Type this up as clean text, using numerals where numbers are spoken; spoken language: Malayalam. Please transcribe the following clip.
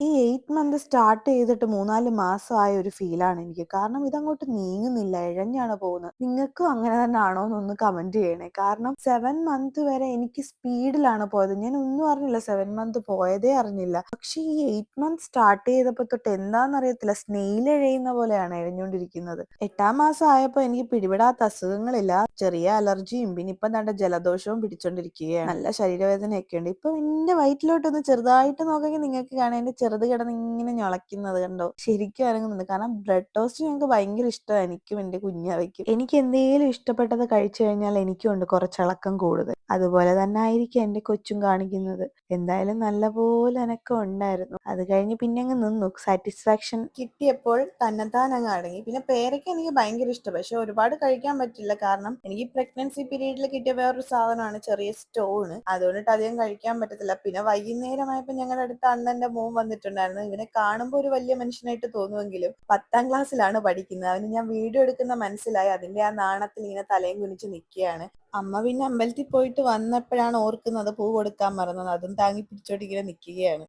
ഈ 8 മന്ത് സ്റ്റാർട്ട് ചെയ്തിട്ട് 3, 4 മാസമായ ഒരു ഫീലാണ് എനിക്ക്. കാരണം ഇതങ്ങോട്ട് നീങ്ങുന്നില്ല. ഇഴഞ്ഞാണ് പോകുന്നത്. നിങ്ങൾക്കും അങ്ങനെ തന്നെ ആണോന്നൊന്ന് കമന്റ് ചെയ്യണേ. കാരണം 7 മന്ത് വരെ എനിക്ക് സ്പീഡിലാണ് പോയത്. ഞാൻ ഒന്നും അറിഞ്ഞില്ല. 7 മന്ത് പോയതേ അറിഞ്ഞില്ല. പക്ഷേ ഈ 8 മന്ത് സ്റ്റാർട്ട് ചെയ്തപ്പോ തൊട്ട് എന്താന്നറിയത്തില്ല. സ്നെയിൽ ഇഴയുന്ന പോലെയാണ് ഇഴഞ്ഞോണ്ടിരിക്കുന്നത്. 8-ാം മാസം ആയപ്പോ എനിക്ക് പിടിപെടാത്ത അസുഖങ്ങളില്ല. ചെറിയ അലർജിയും പിന്നെ ഇപ്പം ദാണ്ടെ ജലദോഷവും പിടിച്ചോണ്ടിരിക്കുകയാണ്. നല്ല ശരീരവേദനയൊക്കെ ഉണ്ട്. ഇപ്പൊ എന്റെ വയറ്റിലോട്ടൊന്ന് ചെറുതായിട്ട് നോക്കിയെങ്കിൽ നിങ്ങൾക്ക് കാണാം എന്റെ ചെറുത് കിടന്ന് ഇങ്ങനെ ഞൊളയ്ക്കുന്നത് കണ്ടോ? ശരിക്കും അനങ്ങുന്നുണ്ട്. കാരണം ബ്രെഡ് ടോസ്റ്റ് ഞങ്ങൾക്ക് ഭയങ്കര ഇഷ്ടമാണ്. എനിക്കും എന്റെ കുഞ്ഞാവയ്ക്കും. എനിക്ക് എന്തേലും ഇഷ്ടപ്പെട്ടത് കഴിച്ചു കഴിഞ്ഞാൽ എനിക്കും ഉണ്ട് കുറച്ചിളക്കം കൂടുതൽ. അതുപോലെ തന്നെ ആയിരിക്കും എന്റെ കൊച്ചും കാണിക്കുന്നത്. എന്തായാലും നല്ലപോലെ അനക്കം ഉണ്ടായിരുന്നു. അത് കഴിഞ്ഞ് പിന്നെ അങ്ങ് നിന്നു. സാറ്റിസ്ഫാക്ഷൻ കിട്ടിയപ്പോൾ തന്നെത്താൻ അങ്ങ് അടങ്ങി. പിന്നെ പേരയ്ക്ക എനിക്ക് ഭയങ്കര ഇഷ്ടം. പക്ഷെ ഒരുപാട് കഴിക്കാൻ പറ്റില്ല. കാരണം എനിക്ക് പ്രഗ്നൻസി പീരീഡിൽ കിട്ടിയ വേറൊരു സാധനമാണ് ചെറിയ സ്റ്റോണ്. അതുകൊണ്ടിട്ട് അധികം കഴിക്കാൻ പറ്റത്തില്ല. പിന്നെ വൈകുന്നേരമായപ്പോൾ ഞങ്ങളുടെ അടുത്ത അണ്ണന്റെ മോൻ വന്നിട്ടുണ്ടായിരുന്നു. ഇവനെ കാണുമ്പോൾ ഒരു വലിയ മനുഷ്യനായിട്ട് തോന്നുമെങ്കിലും 10-ാം ക്ലാസ്സിലാണ് പഠിക്കുന്നത്. അവന് ഞാൻ വീഡിയോ എടുക്കുന്ന മനസ്സിലായി. അതിന്റെ ആ നാണത്തിൽ ഇങ്ങനെ തലയും കുനിച്ച് നിൽക്കുകയാണ്. അമ്മ പിന്നെ അമ്പലത്തിൽ പോയിട്ട് വന്നപ്പോഴാണ് ഓർക്കുന്നത് പൂ കൊടുക്കാൻ മറന്നത്. അതും താങ്ങി പിടിച്ചോണ്ട് ഇങ്ങനെ നിൽക്കുകയാണ്.